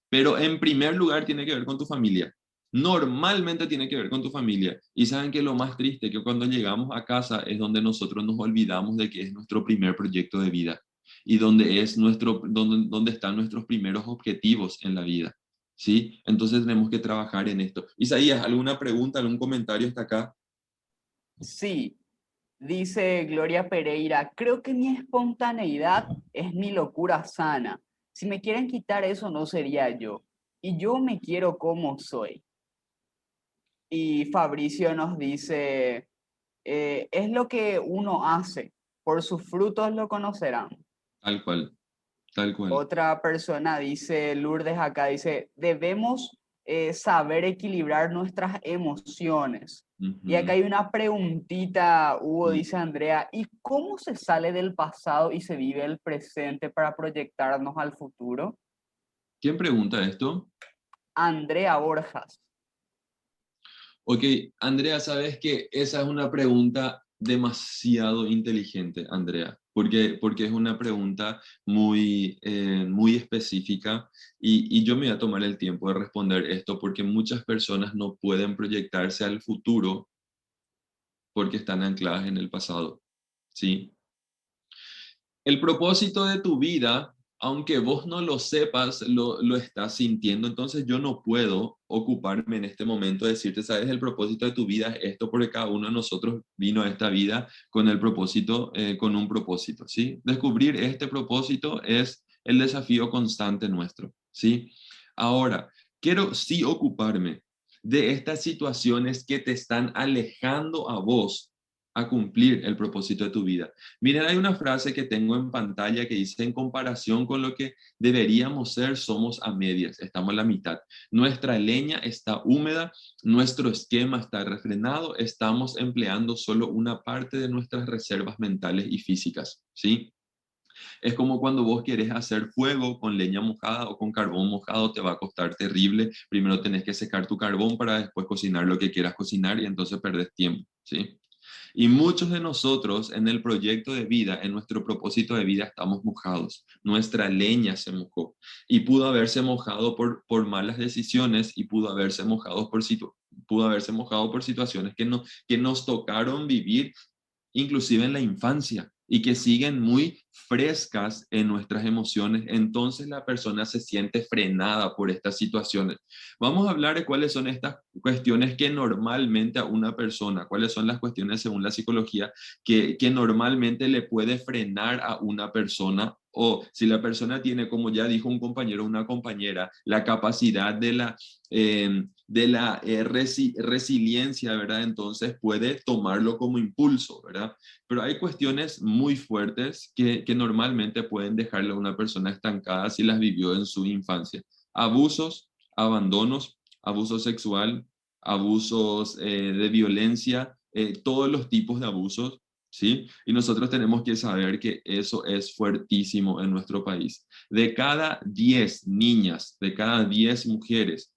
A: pero en primer lugar tiene que ver con tu familia. Normalmente tiene que ver con tu familia. Y saben que lo más triste que cuando llegamos a casa es donde nosotros nos olvidamos de que es nuestro primer proyecto de vida y donde están nuestros primeros objetivos en la vida. ¿Sí? Entonces tenemos que trabajar en esto. Isaías, ¿alguna pregunta, algún comentario hasta acá?
B: Sí, dice Gloria Pereira, creo que mi espontaneidad es mi locura sana. Si me quieren quitar eso, no sería yo. Y yo me quiero como soy. Y Fabricio nos dice, es lo que uno hace, por sus frutos lo conocerán.
A: Tal cual, tal cual.
B: Otra persona dice, Lourdes acá dice, debemos saber equilibrar nuestras emociones. Y acá
A: Ujú.
B: hay una preguntita, Hugo,
A: Mm.
B: dice Andrea, ¿y cómo se sale del pasado y se vive el presente para proyectarnos al futuro?
A: ¿Quién pregunta esto?
B: Andrea Borjas.
A: Ok, Andrea, sabes que esa es una pregunta demasiado inteligente, Andrea, porque es una pregunta muy específica y yo me voy a tomar el tiempo de responder esto porque muchas personas no pueden proyectarse al futuro porque están ancladas en el pasado, ¿sí? El propósito de tu vida, aunque vos no lo sepas, lo estás sintiendo. Entonces yo no puedo ocuparme en este momento de decirte, sabes, el propósito de tu vida es esto, porque cada uno de nosotros vino a esta vida con el propósito, con un propósito, ¿sí? Descubrir este propósito es el desafío constante nuestro, ¿sí? Ahora, quiero sí ocuparme de estas situaciones que te están alejando a vos a cumplir el propósito de tu vida. Miren, hay una frase que tengo en pantalla que dice, en comparación con lo que deberíamos ser, somos a medias, estamos a la mitad. Nuestra leña está húmeda, nuestro esquema está refrenado, estamos empleando solo una parte de nuestras reservas mentales y físicas, ¿sí? Es como cuando vos querés hacer fuego con leña mojada o con carbón mojado, te va a costar terrible. Primero tenés que secar tu carbón para después cocinar lo que quieras cocinar y entonces perdés tiempo, ¿sí? Y muchos de nosotros en el proyecto de vida, en nuestro propósito de vida, estamos mojados. Nuestra leña se mojó y pudo haberse mojado por malas decisiones y pudo haberse mojado por situaciones que nos tocaron vivir inclusive en la infancia y que siguen muy frescas en nuestras emociones, entonces la persona se siente frenada por estas situaciones. Vamos a hablar de cuáles son estas cuestiones que normalmente a una persona, cuáles son las cuestiones según la psicología que normalmente le puede frenar a una persona, o si la persona tiene, como ya dijo un compañero o una compañera, la capacidad de la resiliencia, ¿verdad? Entonces puede tomarlo como impulso, ¿verdad? Pero hay cuestiones muy fuertes que normalmente pueden dejarle a una persona estancada si las vivió en su infancia. Abusos, abandonos, abuso sexual, abusos de violencia, todos los tipos de abusos, ¿sí? Y nosotros tenemos que saber que eso es fuertísimo en nuestro país. De cada 10 niñas, de cada 10 mujeres,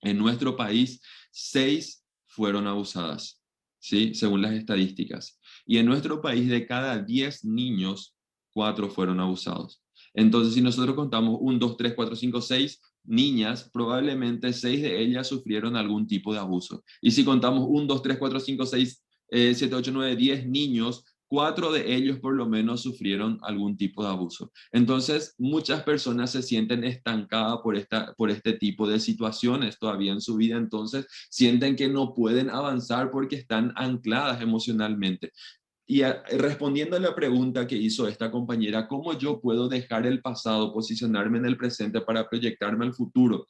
A: en nuestro país, 6 fueron abusadas, ¿sí? Según las estadísticas. Y en nuestro país, de cada 10 niños, 4 fueron abusados. Entonces, si nosotros contamos 1, 2, 3, 4, 5, 6 niñas, probablemente 6 de ellas sufrieron algún tipo de abuso. Y si contamos 1, 2, 3, 4, 5, 6, 7, 8, 9, 10 niños, 4 de ellos por lo menos sufrieron algún tipo de abuso. Entonces, muchas personas se sienten estancadas por este tipo de situaciones todavía en su vida. Entonces, sienten que no pueden avanzar porque están ancladas emocionalmente. Y respondiendo a la pregunta que hizo esta compañera, ¿cómo yo puedo dejar el pasado, posicionarme en el presente para proyectarme al futuro?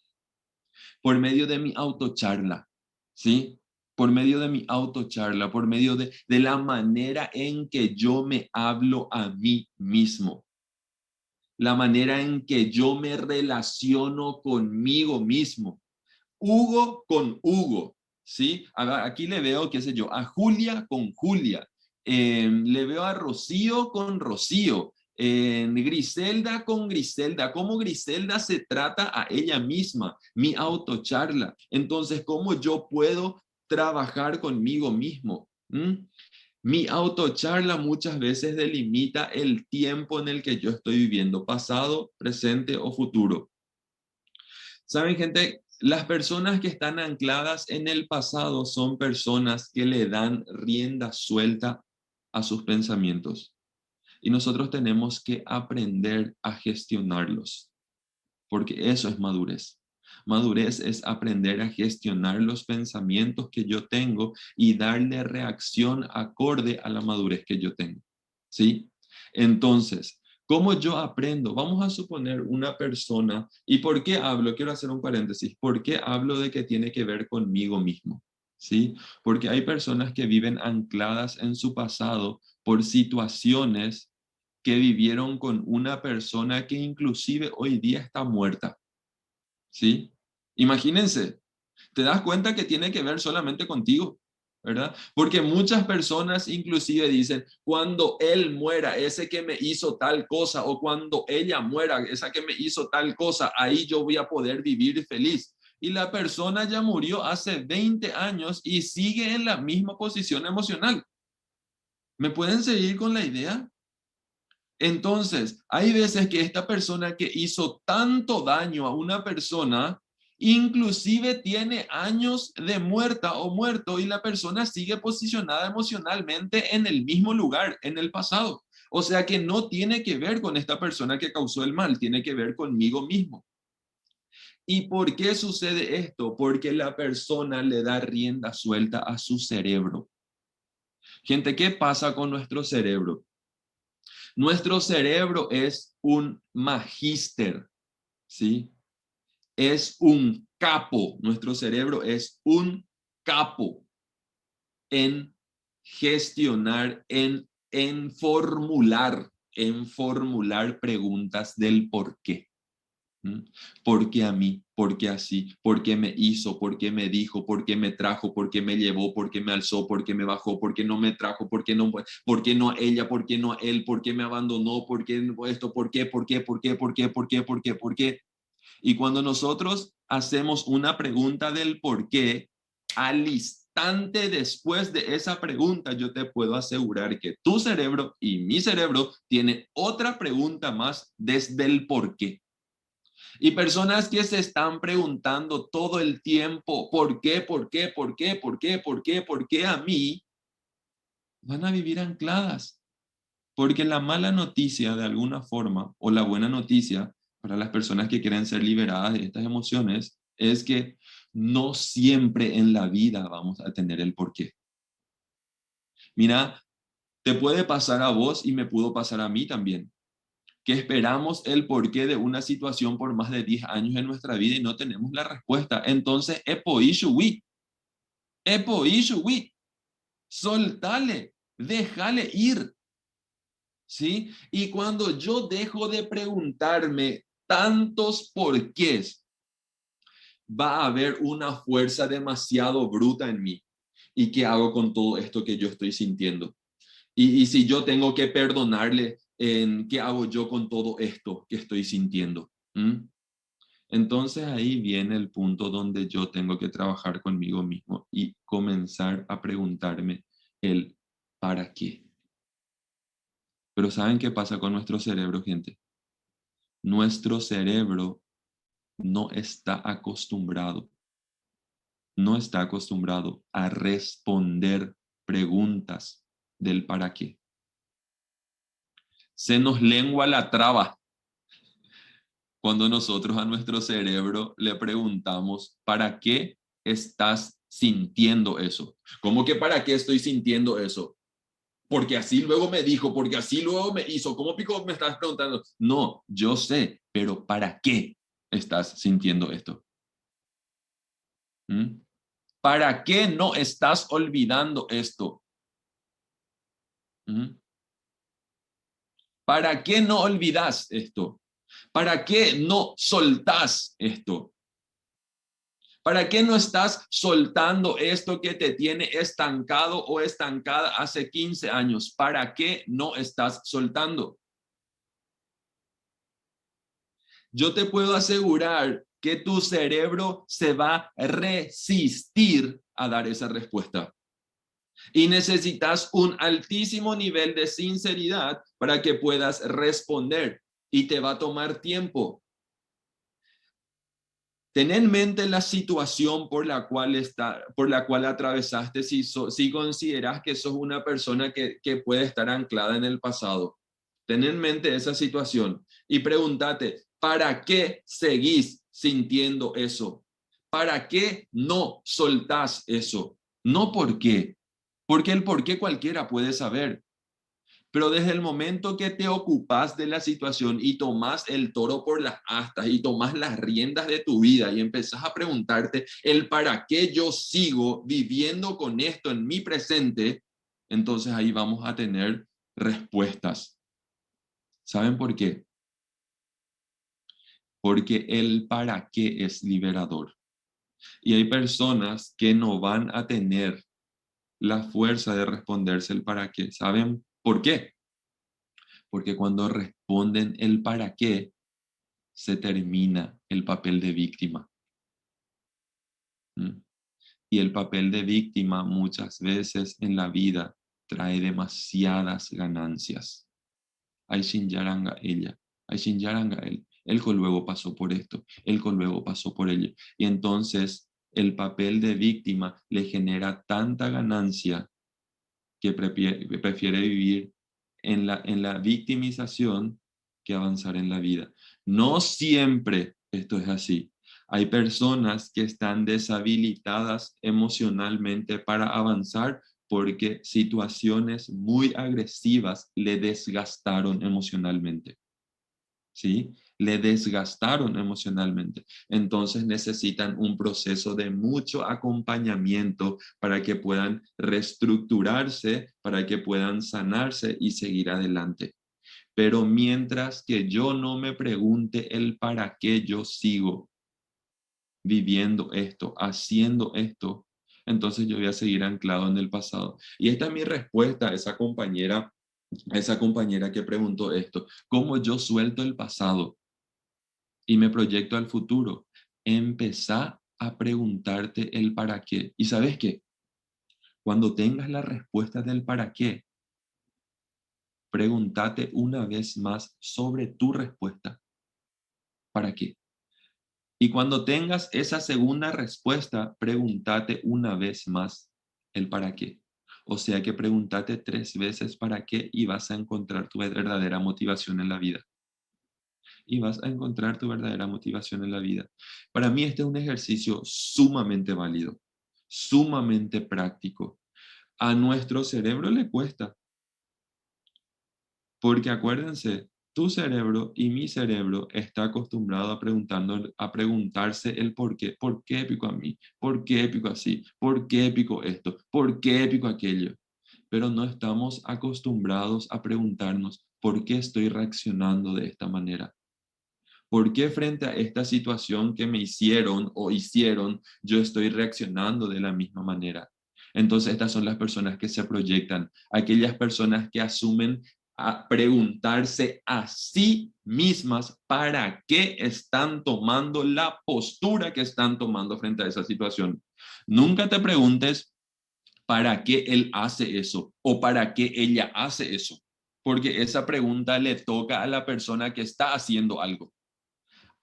A: Por medio de mi autocharla, ¿sí? Por medio de mi autocharla, por medio de la manera en que yo me hablo a mí mismo, la manera en que yo me relaciono conmigo mismo. Hugo con Hugo, ¿sí? Aquí le veo, qué sé yo, a Julia con Julia, le veo a Rocío con Rocío, Griselda con Griselda, cómo Griselda se trata a ella misma, mi autocharla. Entonces, ¿cómo yo puedo trabajar conmigo mismo? ¿Mm? Mi autocharla muchas veces delimita el tiempo en el que yo estoy viviendo, pasado, presente o futuro. Saben, gente, las personas que están ancladas en el pasado son personas que le dan rienda suelta a sus pensamientos. Y nosotros tenemos que aprender a gestionarlos, porque eso es madurez. Madurez es aprender a gestionar los pensamientos que yo tengo y darle reacción acorde a la madurez que yo tengo. ¿Sí? Entonces, ¿cómo yo aprendo? Vamos a suponer una persona, ¿y por qué hablo? Quiero hacer un paréntesis. ¿Por qué hablo de que tiene que ver conmigo mismo? ¿Sí? Porque hay personas que viven ancladas en su pasado por situaciones que vivieron con una persona que inclusive hoy día está muerta. ¿Sí? Imagínense, te das cuenta que tiene que ver solamente contigo, ¿verdad? Porque muchas personas inclusive dicen, cuando él muera, ese que me hizo tal cosa, o cuando ella muera, esa que me hizo tal cosa, ahí yo voy a poder vivir feliz. Y la persona ya murió hace 20 años y sigue en la misma posición emocional. ¿Me pueden seguir con la idea? Entonces, hay veces que esta persona que hizo tanto daño a una persona, inclusive tiene años de muerta o muerto y la persona sigue posicionada emocionalmente en el mismo lugar, en el pasado. O sea que no tiene que ver con esta persona que causó el mal, tiene que ver conmigo mismo. ¿Y por qué sucede esto? Porque la persona le da rienda suelta a su cerebro. Gente, ¿qué pasa con nuestro cerebro? Nuestro cerebro es un magíster, ¿sí? Es un capo. Nuestro cerebro es un capo en gestionar, en formular preguntas del por qué. ¿Mm? ¿Por qué a mí? ¿Por qué así? ¿Por qué me hizo? ¿Por qué me dijo? ¿Por qué me trajo? ¿Por qué me llevó? ¿Por qué me alzó? ¿Por qué me bajó? ¿Por qué no me trajo? ¿Por qué no ella? ¿Por qué no él? ¿Por qué me abandonó? ¿Por qué esto? ¿Por qué? ¿Por qué? ¿Por qué? ¿Por qué? ¿Por qué? ¿Por qué? ¿Por qué? Y cuando nosotros hacemos una pregunta del por qué, al instante después de esa pregunta, yo te puedo asegurar que tu cerebro y mi cerebro tiene otra pregunta más desde el por qué. Y personas que se están preguntando todo el tiempo, ¿por qué, por qué, por qué, por qué, por qué, por qué a mí? Van a vivir ancladas. Porque la mala noticia, de alguna forma, o la buena noticia para las personas que quieren ser liberadas de estas emociones, es que no siempre en la vida vamos a tener el por qué. Mira, te puede pasar a vos y me pudo pasar a mí también, que esperamos el porqué de una situación por más de 10 años en nuestra vida y no tenemos la respuesta. Entonces, epo ishuwi, soltale, déjale ir, ¿sí? Y cuando yo dejo de preguntarme tantos porqués, va a haber una fuerza demasiado bruta en mí. ¿Y qué hago con todo esto que yo estoy sintiendo? Y si yo tengo que perdonarle, ¿qué hago yo con todo esto que estoy sintiendo? ¿Mm? Entonces ahí viene el punto donde yo tengo que trabajar conmigo mismo y comenzar a preguntarme el ¿para qué? Pero ¿saben qué pasa con nuestro cerebro, gente? Nuestro cerebro no está acostumbrado a responder preguntas del para qué. Se nos lengua la traba cuando nosotros a nuestro cerebro le preguntamos, ¿para qué estás sintiendo eso? ¿Cómo que para qué estoy sintiendo eso? Porque así luego me dijo, porque así luego me hizo. ¿Cómo pico me estás preguntando? No, yo sé, pero ¿para qué estás sintiendo esto? ¿Mm? ¿Para qué no estás olvidando esto? ¿Mm? ¿Para qué no olvidas esto? ¿Para qué no soltás esto? ¿Para qué no estás soltando esto que te tiene estancado o estancada hace 15 años? ¿Para qué no estás soltando? Yo te puedo asegurar que tu cerebro se va a resistir a dar esa respuesta. Y necesitas un altísimo nivel de sinceridad para que puedas responder. Y te va a tomar tiempo. Ten en mente la situación por la cual atravesaste si consideras que sos una persona que puede estar anclada en el pasado. Ten en mente esa situación y pregúntate, ¿para qué seguís sintiendo eso? ¿Para qué no soltás eso? No por qué, porque el por qué cualquiera puede saber. Pero desde el momento que te ocupas de la situación y tomas el toro por las astas y tomas las riendas de tu vida y empezás a preguntarte el para qué yo sigo viviendo con esto en mi presente, entonces ahí vamos a tener respuestas. ¿Saben por qué? Porque el para qué es liberador. Y hay personas que no van a tener la fuerza de responderse el para qué. ¿Saben por qué? Porque cuando responden el para qué, se termina el papel de víctima. ¿Mm? Y el papel de víctima muchas veces en la vida trae demasiadas ganancias. Ay, Shinjaranga ella, ay, Shinjaranga él. Él que luego pasó por esto, él que luego pasó por ello. Y entonces el papel de víctima le genera tanta ganancia que prefiere vivir en la victimización que avanzar en la vida. No siempre esto es así. Hay personas que están deshabilitadas emocionalmente para avanzar porque situaciones muy agresivas le desgastaron emocionalmente. ¿Sí? Le desgastaron emocionalmente. Entonces necesitan un proceso de mucho acompañamiento para que puedan reestructurarse, para que puedan sanarse y seguir adelante. Pero mientras que yo no me pregunte el para qué yo sigo viviendo esto, haciendo esto, entonces yo voy a seguir anclado en el pasado. Y esta es mi respuesta a esa compañera que preguntó esto. ¿Cómo yo suelto el pasado y me proyecto al futuro? Empezá a preguntarte el para qué. ¿Y sabes qué? Cuando tengas la respuesta del para qué, pregúntate una vez más sobre tu respuesta. ¿Para qué? Y cuando tengas esa segunda respuesta, pregúntate una vez más el para qué. O sea que pregúntate 3 veces para qué y vas a encontrar tu verdadera motivación en la vida. Y vas a encontrar tu verdadera motivación en la vida. Para mí este es un ejercicio sumamente válido, sumamente práctico. A nuestro cerebro le cuesta, porque acuérdense, tu cerebro y mi cerebro está acostumbrado a preguntarse el por qué pico a mí, por qué pico así, por qué pico esto, por qué pico aquello. Pero no estamos acostumbrados a preguntarnos por qué estoy reaccionando de esta manera. ¿Por qué frente a esta situación que me hicieron o hicieron, yo estoy reaccionando de la misma manera? Entonces, estas son las personas que se proyectan, aquellas personas que asumen a preguntarse a sí mismas para qué están tomando la postura que están tomando frente a esa situación. Nunca te preguntes para qué él hace eso o para qué ella hace eso. porque esa pregunta le toca a la persona que está haciendo algo.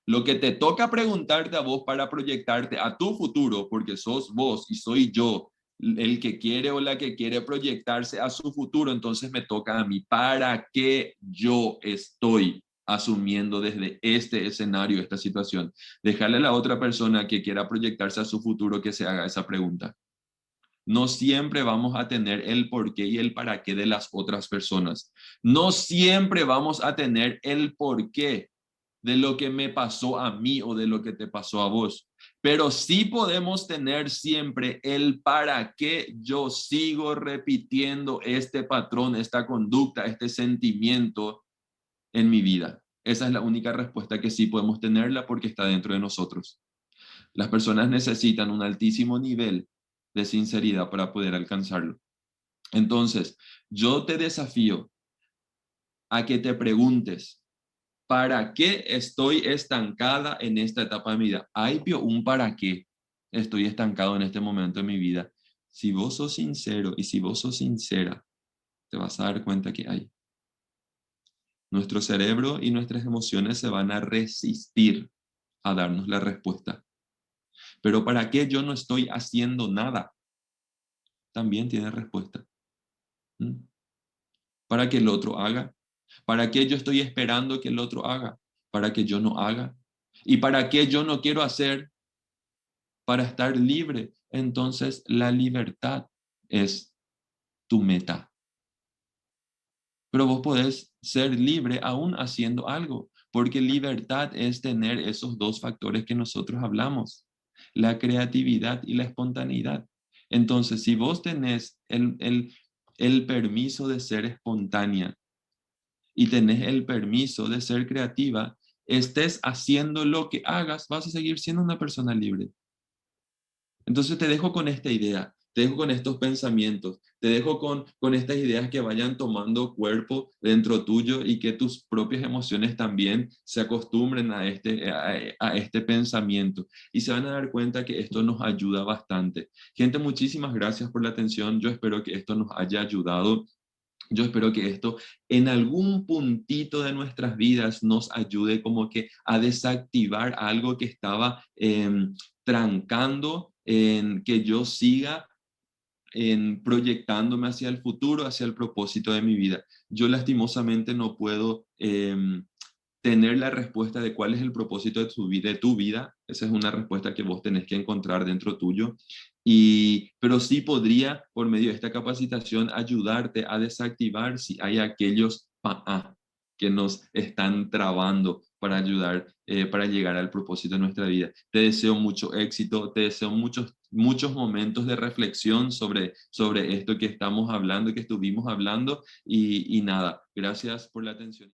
A: Lo que te toca preguntarte a vos para proyectarte a tu futuro, porque sos vos y soy yo el que quiere o la que quiere proyectarse a su futuro, entonces me toca a mí. ¿Para qué yo estoy asumiendo desde este escenario, esta situación? Dejarle a la otra persona que quiera proyectarse a su futuro que se haga esa pregunta. No siempre vamos a tener el porqué y el para qué de las otras personas. No siempre vamos a tener el porqué de lo que me pasó a mí o de lo que te pasó a vos. Pero sí podemos tener siempre el para qué yo sigo repitiendo este patrón, esta conducta, este sentimiento en mi vida. Esa es la única respuesta que sí podemos tenerla porque está dentro de nosotros. Las personas necesitan un altísimo nivel de sinceridad para poder alcanzarlo. Entonces, yo te desafío a que te preguntes, ¿para qué estoy estancada en esta etapa de mi vida? ¿Hay un para qué estoy estancado en este momento de mi vida? Si vos sos sincero y si vos sos sincera, te vas a dar cuenta que hay. Nuestro cerebro y nuestras emociones se van a resistir a darnos la respuesta. Pero ¿para qué yo no estoy haciendo nada? También tiene respuesta. ¿Mm? Para que el otro haga. ¿Para qué yo estoy esperando que el otro haga? Para que yo no haga. ¿Y para qué yo no quiero hacer? Para estar libre. Entonces, la libertad es tu meta. Pero vos podés ser libre aún haciendo algo, porque libertad es tener esos dos factores que nosotros hablamos, la creatividad y la espontaneidad. Entonces, si vos tenés el permiso de ser espontánea y tenés el permiso de ser creativa, estés haciendo lo que hagas, vas a seguir siendo una persona libre. Entonces te dejo con esta idea, te dejo con estos pensamientos, te dejo con estas ideas que vayan tomando cuerpo dentro tuyo y que tus propias emociones también se acostumbren a este pensamiento y se van a dar cuenta que esto nos ayuda bastante. Gente, muchísimas gracias por la atención. Yo espero que esto nos haya ayudado. Yo espero que esto en algún puntito de nuestras vidas nos ayude como que a desactivar algo que estaba trancando en que yo siga proyectándome hacia el futuro, hacia el propósito de mi vida. Yo lastimosamente no puedo tener la respuesta de cuál es el propósito de tu vida. Esa es una respuesta que vos tenés que encontrar dentro tuyo. Pero sí podría, por medio de esta capacitación, ayudarte a desactivar si hay aquellos que nos están trabando para ayudar, para llegar al propósito de nuestra vida. Te deseo mucho éxito, te deseo muchos momentos de reflexión sobre esto que estamos hablando, que estuvimos hablando, y nada, gracias por la atención.